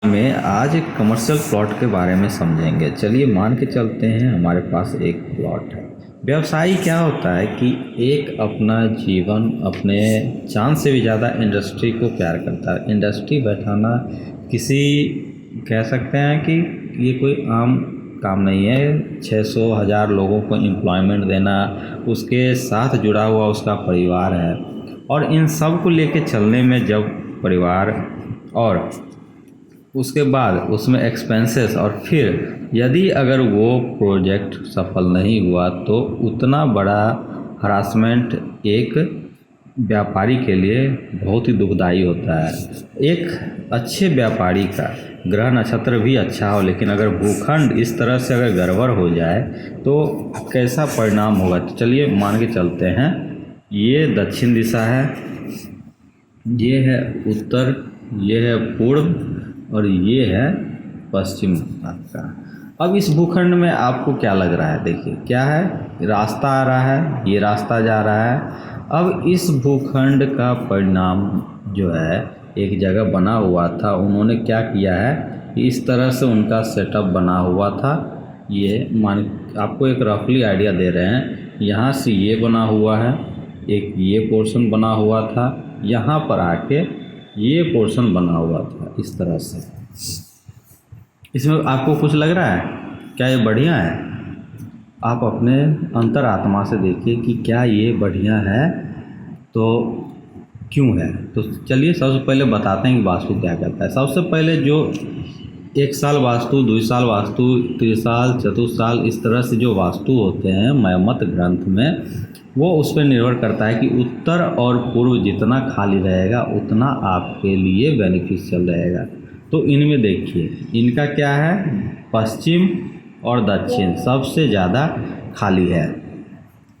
में आज एक कमर्शियल प्लॉट के बारे में समझेंगे। चलिए मान के चलते हैं हमारे पास एक प्लॉट है। व्यवसायी क्या होता है कि एक अपना जीवन अपने जान से भी ज़्यादा इंडस्ट्री को प्यार करता है। इंडस्ट्री बैठाना किसी कह सकते हैं कि ये कोई आम काम नहीं है। 600,000 लोगों को एम्प्लॉयमेंट देना, उसके साथ जुड़ा हुआ उसका परिवार है, और इन सब को लेके चलने में जब परिवार और उसके बाद उसमें एक्सपेंसेस, और फिर यदि अगर वो प्रोजेक्ट सफल नहीं हुआ तो उतना बड़ा हरासमेंट एक व्यापारी के लिए बहुत ही दुखदाई होता है। एक अच्छे व्यापारी का ग्रह नक्षत्र भी अच्छा हो, लेकिन अगर भूखंड इस तरह से अगर गड़बड़ हो जाए तो कैसा परिणाम होगा। तो चलिए मान के चलते हैं, ये दक्षिण दिशा है, ये है उत्तर, ये है पूर्व, और ये है पश्चिम आपका। अब इस भूखंड में आपको क्या लग रहा है? देखिए क्या है, रास्ता आ रहा है, ये रास्ता जा रहा है। अब इस भूखंड का परिणाम जो है, एक जगह बना हुआ था, उन्होंने क्या किया है, इस तरह से उनका सेटअप बना हुआ था। ये मान आपको एक रफली आइडिया दे रहे हैं, यहाँ से ये बना हुआ है, एक ये पोर्शन बना हुआ था, यहाँ पर आके ये पोर्शन बना हुआ था इस तरह से। इसमें आपको कुछ लग रहा है? क्या ये बढ़िया है? आप अपने अंतरात्मा से देखिए कि क्या ये बढ़िया है, तो क्यों है। तो चलिए सबसे पहले बताते हैं कि वास्तु क्या कहता है। सबसे पहले जो 1 साल वास्तु, 2 साल वास्तु, 3 साल, 4 साल, इस तरह से जो वास्तु होते हैं मयमत ग्रंथ में, वो उस पर निर्भर करता है कि उत्तर और पूर्व जितना खाली रहेगा उतना आपके लिए बेनिफिशियल रहेगा। तो इनमें देखिए, इनका क्या है, पश्चिम और दक्षिण सबसे ज़्यादा खाली है,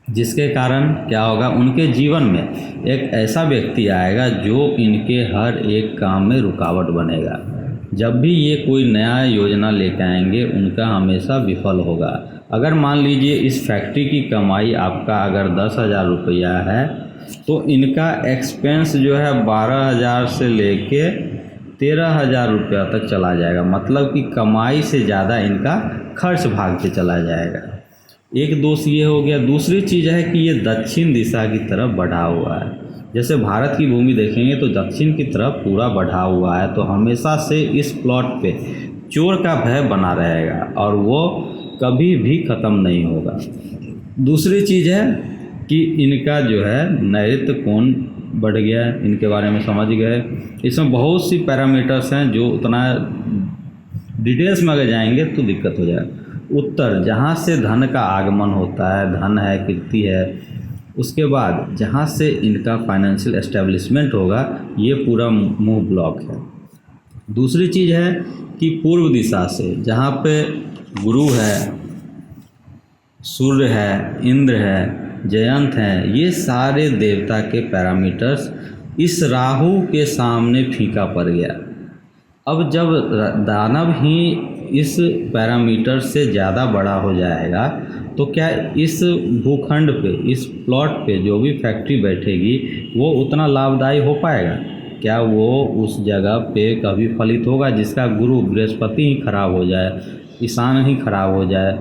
जिसके कारण क्या होगा, उनके जीवन में एक ऐसा व्यक्ति आएगा जो इनके हर एक काम में रुकावट बनेगा। जब भी ये कोई नया योजना लेकर आएंगे उनका हमेशा विफल होगा। अगर मान लीजिए इस फैक्ट्री की कमाई आपका अगर 10,000 रुपया है, तो इनका एक्सपेंस जो है 12,000 से लेके 13,000 रुपया तक चला जाएगा। मतलब कि कमाई से ज़्यादा इनका खर्च भाग के चला जाएगा। एक दोष ये हो गया। दूसरी चीज़ है कि ये दक्षिण दिशा की तरफ बढ़ा हुआ है। जैसे भारत की भूमि देखेंगे तो दक्षिण की तरफ पूरा बढ़ा हुआ है, तो हमेशा से इस प्लॉट पे चोर का भय बना रहेगा और वो कभी भी ख़त्म नहीं होगा। दूसरी चीज़ है कि इनका जो है नैऋत्य कोण बढ़ गया है, इनके बारे में समझ गए। इसमें बहुत सी पैरामीटर्स हैं जो उतना डिटेल्स में अगर जाएंगे तो दिक्कत हो जाएगा। उत्तर, जहाँ से धन का आगमन होता है, धन है, कीर्ति है, उसके बाद जहाँ से इनका फाइनेंशियल एस्टेब्लिशमेंट होगा, ये पूरा मुंह ब्लॉक है। दूसरी चीज़ है कि पूर्व दिशा से जहाँ पे गुरु है, सूर्य है, इंद्र है, जयंत हैं, ये सारे देवता के पैरामीटर्स इस राहु के सामने फीका पड़ गया। अब जब दानव ही इस पैरामीटर से ज़्यादा बड़ा हो जाएगा तो क्या इस भूखंड पे, इस प्लॉट पे जो भी फैक्ट्री बैठेगी वो उतना लाभदायी हो पाएगा? क्या वो उस जगह पे कभी फलित होगा जिसका गुरु बृहस्पति ही खराब हो जाए, ईशान ही खराब हो जाए,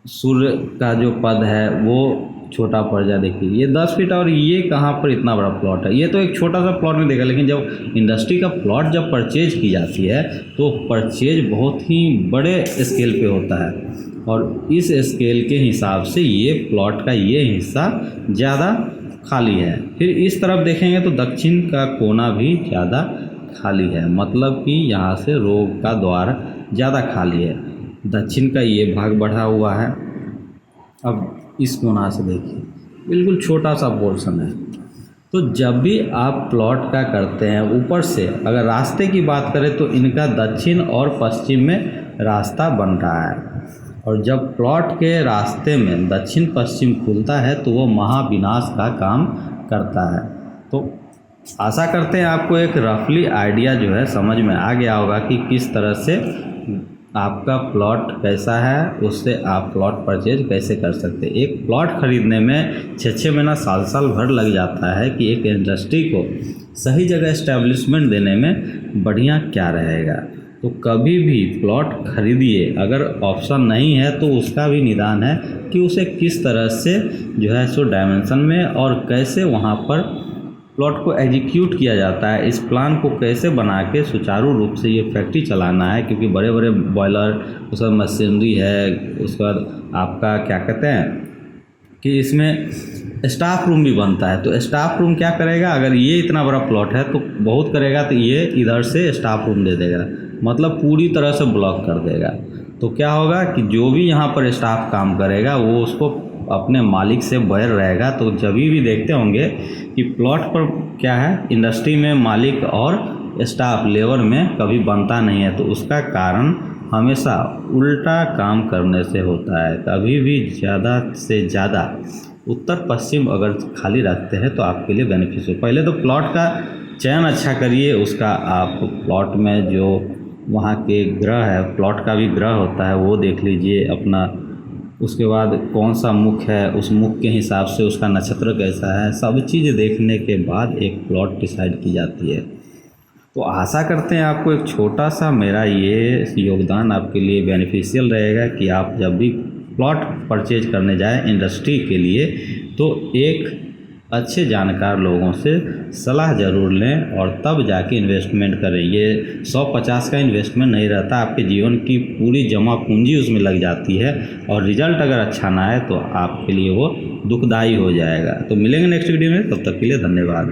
सूर्य का जो पद है वो छोटा पड़ जाए? देखिए ये 10 फीट, और ये कहाँ पर इतना बड़ा प्लॉट है। ये तो एक छोटा सा प्लॉट नहीं देखा, लेकिन जब इंडस्ट्री का प्लॉट जब परचेज की जाती है तो परचेज बहुत ही बड़े स्केल पे होता है, और इस स्केल के हिसाब से ये प्लॉट का ये हिस्सा ज़्यादा खाली है। फिर इस तरफ देखेंगे तो दक्षिण का कोना भी ज़्यादा खाली है, मतलब कि यहाँ से रोग का द्वार ज़्यादा खाली है। दक्षिण का ये भाग बढ़ा हुआ है। अब इस कोना से देखिए, बिल्कुल छोटा सा पोर्शन है। तो जब भी आप प्लॉट का करते हैं, ऊपर से अगर रास्ते की बात करें तो इनका दक्षिण और पश्चिम में रास्ता बन रहा है, और जब प्लॉट के रास्ते में दक्षिण पश्चिम खुलता है तो वो महाविनाश का काम करता है। तो आशा करते हैं आपको एक रफली आइडिया जो है समझ में आ गया होगा कि किस तरह से आपका प्लॉट कैसा है, उससे आप प्लॉट परचेज कैसे कर सकते हैं। एक प्लॉट खरीदने में 6 महीना, साल भर लग जाता है कि एक इंडस्ट्री को सही जगह एस्टेब्लिशमेंट देने में बढ़िया क्या रहेगा। तो कभी भी प्लॉट खरीदिए, अगर ऑप्शन नहीं है तो उसका भी निदान है कि उसे किस तरह से जो है सो डायमेंशन में और कैसे वहाँ पर प्लॉट को एग्जीक्यूट किया जाता है, इस प्लान को कैसे बना के सुचारू रूप से ये फैक्ट्री चलाना है। क्योंकि बड़े बड़े बॉयलर, उसका मशीनरी है, उसके बाद आपका क्या कहते हैं कि इसमें स्टाफ रूम भी बनता है। तो स्टाफ रूम क्या करेगा, अगर ये इतना बड़ा प्लॉट है तो बहुत करेगा तो ये इधर से स्टाफ रूम दे देगा, मतलब पूरी तरह से ब्लॉक कर देगा। तो क्या होगा कि जो भी यहाँ पर स्टाफ काम करेगा वो उसको अपने मालिक से बैर रहेगा। तो जब भी देखते होंगे कि प्लॉट पर क्या है, इंडस्ट्री में मालिक और स्टाफ लेबर में कभी बनता नहीं है, तो उसका कारण हमेशा उल्टा काम करने से होता है। कभी भी ज़्यादा से ज़्यादा उत्तर पश्चिम अगर खाली रखते हैं तो आपके लिए बेनिफिशियल। पहले तो प्लॉट का चयन अच्छा करिए, उसका आप प्लॉट में जो वहाँ के ग्रह है, प्लॉट का भी ग्रह होता है वो देख लीजिए अपना। उसके बाद कौन सा मुख है, उस मुख के हिसाब से उसका नक्षत्र कैसा है, सब चीज़ देखने के बाद एक प्लॉट डिसाइड की जाती है। तो आशा करते हैं आपको एक छोटा सा मेरा ये योगदान आपके लिए बेनिफिशियल रहेगा कि आप जब भी प्लॉट परचेज करने जाएं इंडस्ट्री के लिए तो एक अच्छे जानकार लोगों से सलाह ज़रूर लें और तब जाके इन्वेस्टमेंट करें। ये 150 का इन्वेस्टमेंट नहीं रहता, आपके जीवन की पूरी जमा पूंजी उसमें लग जाती है और रिजल्ट अगर अच्छा ना आए तो आपके लिए वो दुखदाई हो जाएगा। तो मिलेंगे नेक्स्ट वीडियो में, तब तक के लिए धन्यवाद।